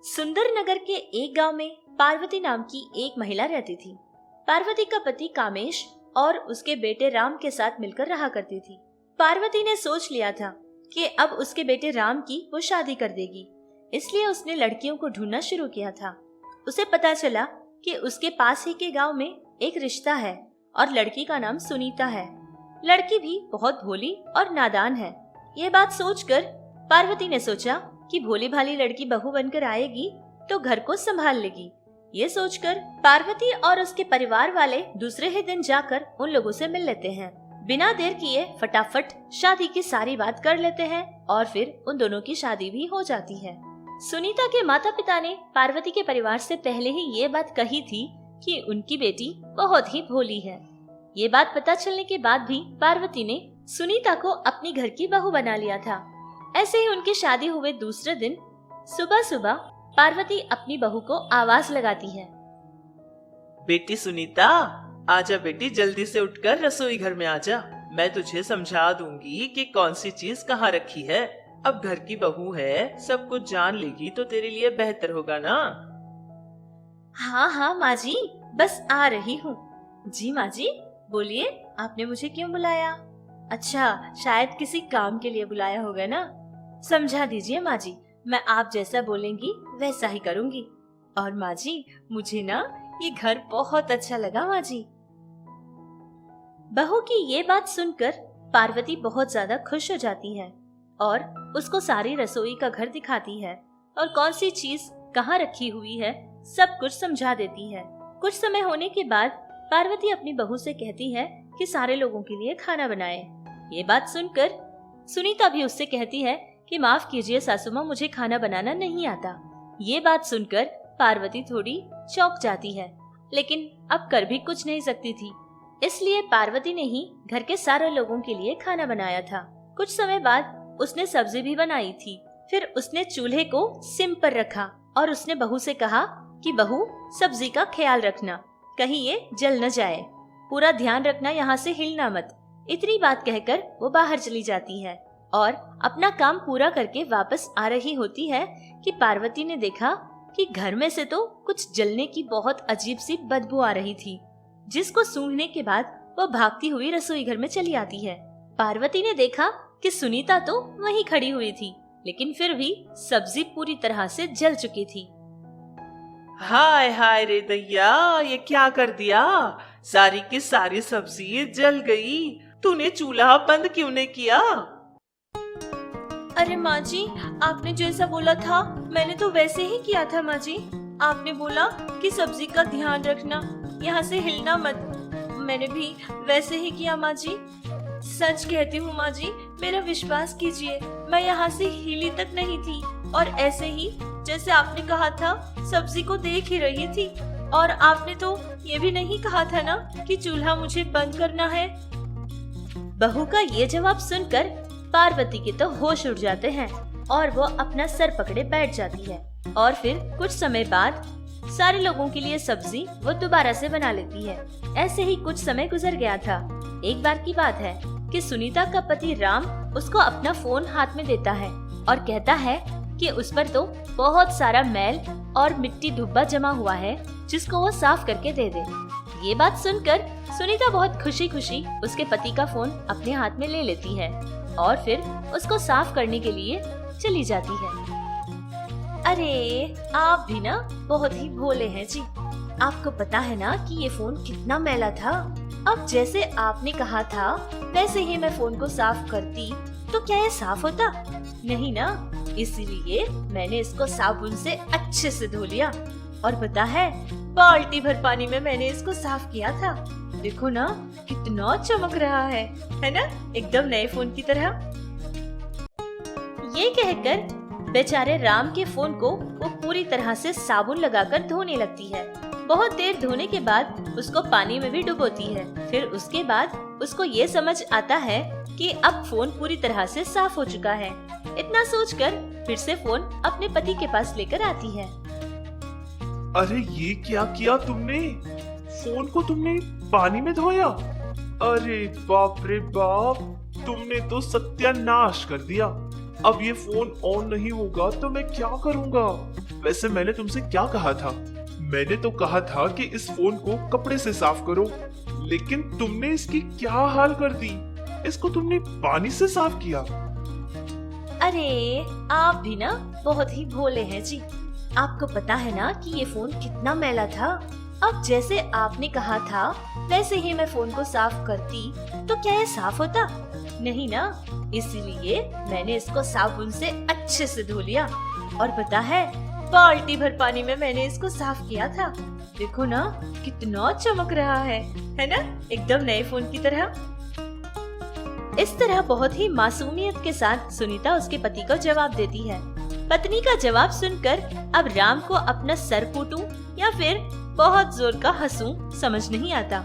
सुंदर नगर के एक गांव में पार्वती नाम की एक महिला रहती थी। पार्वती का पति कामेश और उसके बेटे राम के साथ मिलकर रहा करती थी। पार्वती ने सोच लिया था कि अब उसके बेटे राम की वो शादी कर देगी, इसलिए उसने लड़कियों को ढूंढना शुरू किया था। उसे पता चला कि उसके पास ही के गांव में एक रिश्ता है और लड़की का नाम सुनीता है। लड़की भी बहुत भोली और नादान है। ये बात सोचकर पार्वती ने सोचा कि भोली भाली लड़की बहू बनकर आएगी तो घर को संभाल लेगी। ये सोचकर पार्वती और उसके परिवार वाले दूसरे ही दिन जाकर उन लोगों से मिल लेते हैं। बिना देर किए फटाफट शादी की सारी बात कर लेते हैं और फिर उन दोनों की शादी भी हो जाती है। सुनीता के माता पिता ने पार्वती के परिवार से पहले ही ये बात कही थी कि उनकी बेटी बहुत ही भोली है। ये बात पता चलने के बाद भी पार्वती ने सुनीता को अपनी घर की बहू बना लिया था। ऐसे ही उनकी शादी हुए दूसरे दिन सुबह सुबह पार्वती अपनी बहू को आवाज लगाती है। बेटी सुनीता, आजा बेटी, जल्दी से उठकर रसोई घर में आजा। मैं तुझे समझा दूंगी कि कौन सी चीज कहाँ रखी है। अब घर की बहू है, सब कुछ जान लेगी तो तेरे लिए बेहतर होगा ना। हाँ हाँ माँ जी, बस आ रही हूँ। जी माँ जी, बोलिए, आपने मुझे क्यों बुलाया? अच्छा, शायद किसी काम के लिए बुलाया होगा ना। समझा दीजिए माँ जी, मैं आप जैसा बोलेंगी वैसा ही करूँगी। और माँ जी, मुझे ना ये घर बहुत अच्छा लगा माँ जी। बहू की ये बात सुनकर पार्वती बहुत ज्यादा खुश हो जाती है और उसको सारी रसोई का घर दिखाती है और कौन सी चीज कहाँ रखी हुई है सब कुछ समझा देती है। कुछ समय होने के बाद पार्वती अपनी बहू से कहती है कि सारे लोगों के लिए खाना बनाए। ये बात सुनकर सुनीता भी उससे कहती है कि माफ कीजिए सासू माँ, मुझे खाना बनाना नहीं आता। ये बात सुनकर पार्वती थोड़ी चौंक जाती है, लेकिन अब कर भी कुछ नहीं सकती थी, इसलिए पार्वती ने ही घर के सारे लोगों के लिए खाना बनाया था। कुछ समय बाद उसने सब्जी भी बनाई थी। फिर उसने चूल्हे को सिम पर रखा और उसने बहू से कहा कि बहू, सब्जी का ख्याल रखना, कहीं ये जल न जाए, पूरा ध्यान रखना, यहाँ से हिलना मत। इतनी बात कहकर वो बाहर चली जाती है और अपना काम पूरा करके वापस आ रही होती है कि पार्वती ने देखा कि घर में से तो कुछ जलने की बहुत अजीब सी बदबू आ रही थी, जिसको सूंघने के बाद वो भागती हुई रसोई घर में चली आती है। पार्वती ने देखा कि सुनीता तो वहीं खड़ी हुई थी, लेकिन फिर भी सब्जी पूरी तरह से जल चुकी थी। हाय हाय रे दैया, ये क्या कर दिया? सारी की सारी सब्जी जल गई। तूने चूल्हा बंद क्यों नहीं किया? अरे माँ जी, आपने जैसा बोला था मैंने तो वैसे ही किया था माँ जी। आपने बोला कि सब्जी का ध्यान रखना, यहाँ से हिलना मत, मैंने भी वैसे ही किया माँ जी। सच कहती हूँ माँ जी, मेरा विश्वास कीजिए, मैं यहाँ से हिली तक नहीं थी और ऐसे ही जैसे आपने कहा था सब्जी को देख ही रही थी। और आपने तो ये भी नहीं कहा था ना कि चूल्हा मुझे बंद करना है। बहू का ये जवाब सुनकर पार्वती के तो होश उड़ जाते हैं और वो अपना सर पकड़े बैठ जाती है। और फिर कुछ समय बाद सारे लोगों के लिए सब्जी वो दोबारा से बना लेती है। ऐसे ही कुछ समय गुजर गया था। एक बार की बात है कि सुनीता का पति राम उसको अपना फोन हाथ में देता है और कहता है कि उस पर तो बहुत सारा मैल और मिट्टी धुब्बा जमा हुआ है, जिसको वो साफ करके दे दे। ये बात सुनकर सुनीता बहुत खुशी खुशी उसके पति का फोन अपने हाथ में ले लेती है और फिर उसको साफ करने के लिए चली जाती है। अरे आप भी ना बहुत ही भोले हैं जी। आपको पता है ना कि ये फोन कितना मैला था। अब जैसे आपने कहा था वैसे ही मैं फोन को साफ करती तो क्या ये साफ होता? नहीं ना, इसीलिए मैंने इसको साबुन से अच्छे से धो लिया और पता है बाल्टी भर पानी में मैंने इसको साफ किया था। देखो ना कितना चमक रहा है ना, एकदम नए फोन की तरह। ये कहकर बेचारे राम के फोन को वो पूरी तरह से साबुन लगाकर धोने लगती है। बहुत देर धोने के बाद उसको पानी में भी डुबोती है। फिर उसके बाद उसको ये समझ आता है कि अब फोन पूरी तरह से साफ हो चुका है। इतना सोचकर फिर से फोन अपने पति के पास लेकर आती है। अरे ये क्या किया तुमने? फोन को तुमने पानी में धोया? अरे बाप रे बाप, तुमने तो सत्यानाश कर दिया। अब ये फोन ऑन नहीं होगा तो मैं क्या करूंगा? वैसे मैंने तुमसे क्या कहा था? मैंने तो कहा था कि इस फोन को कपड़े से साफ करो, लेकिन तुमने इसकी क्या हाल कर दी? इसको तुमने पानी से साफ किया। अरे आप भी ना बहुत ही भोले हैं जी। आपको पता है ना कि ये फोन कितना मैला था। अब जैसे आपने कहा था वैसे ही मैं फोन को साफ करती तो क्या ये साफ होता? नहीं ना, इसलिए मैंने इसको साबुन से अच्छे से धो लिया और पता है बाल्टी भर पानी में मैंने इसको साफ किया था। देखो ना कितना चमक रहा है ना, एकदम नए फोन की तरह। इस तरह बहुत ही मासूमियत के साथ सुनीता उसके पति को जवाब देती है। पत्नी का जवाब सुनकर अब राम को अपना सर फूटूं या फिर बहुत जोर का हंसूं समझ नहीं आता।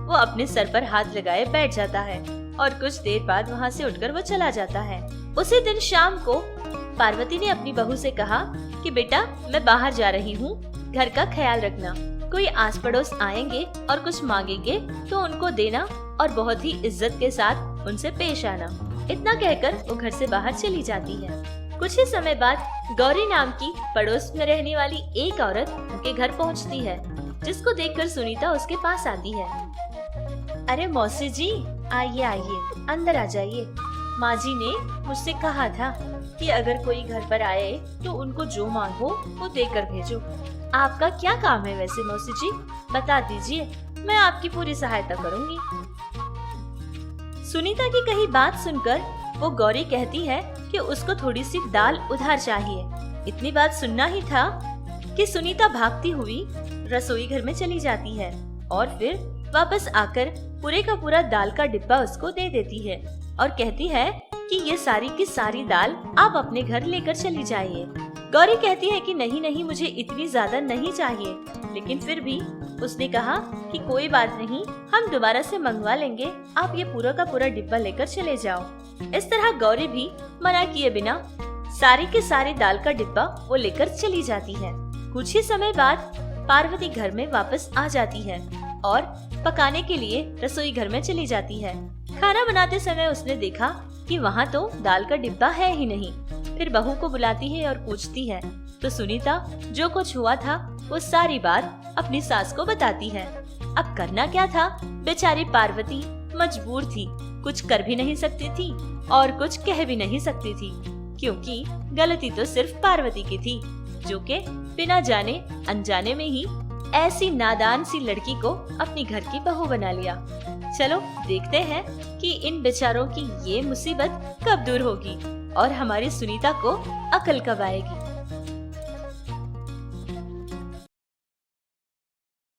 वो अपने सर पर हाथ लगाए बैठ जाता है और कुछ देर बाद वहाँ से उठकर वो चला जाता है। उसी दिन शाम को पार्वती ने अपनी बहू से कहा कि बेटा मैं बाहर जा रही हूँ, घर का ख्याल रखना। कोई आस पड़ोस आएंगे और कुछ मांगेंगे तो उनको देना और बहुत ही इज्जत के साथ उनसे पेश आना। इतना कहकर वो घर से बाहर चली जाती है। कुछ ही समय बाद गौरी नाम की पड़ोस में रहने वाली एक औरत उनके घर पहुंचती है, जिसको देखकर सुनीता उसके पास आती है। अरे मौसी जी, आइए आइए, अंदर आ जाइए। माँ जी ने मुझसे कहा था कि अगर कोई घर पर आए तो उनको जो मांगो वो देकर भेजो। आपका क्या काम है वैसे मौसी जी, बता दीजिए, मैं आपकी पूरी सहायता करूंगी। सुनीता की कही बात सुनकर वो गौरी कहती है कि उसको थोड़ी सी दाल उधार चाहिए। इतनी बात सुनना ही था कि सुनीता भागती हुई रसोई घर में चली जाती है और फिर वापस आकर पूरे का पूरा दाल का डिब्बा उसको दे देती है और कहती है कि ये सारी की सारी दाल आप अपने घर लेकर चली जाइए। गौरी कहती है कि नहीं नहीं, मुझे इतनी ज्यादा नहीं चाहिए, लेकिन फिर भी उसने कहा कि कोई बात नहीं, हम दोबारा से मंगवा लेंगे, आप ये पूरा का पूरा डिब्बा लेकर चले जाओ। इस तरह गौरी भी मना किए बिना सारी के सारी दाल का डिब्बा वो लेकर चली जाती है। कुछ ही समय बाद पार्वती घर में वापस आ जाती है और पकाने के लिए रसोई घर में चली जाती है। खाना बनाते समय उसने देखा कि वहाँ तो दाल का डिब्बा है ही नहीं। फिर बहू को बुलाती है और पूछती है तो सुनीता जो कुछ हुआ था वो सारी बात अपनी सास को बताती है। अब करना क्या था, बेचारी पार्वती मजबूर थी, कुछ कर भी नहीं सकती थी और कुछ कह भी नहीं सकती थी, क्योंकि गलती तो सिर्फ पार्वती की थी, जो कि बिना जाने अनजाने में ही ऐसी नादान सी लड़की को अपनी घर की बहू बना लिया। चलो देखते हैं कि इन बेचारों की ये मुसीबत कब दूर होगी और हमारी सुनीता को अकल कब आएगी।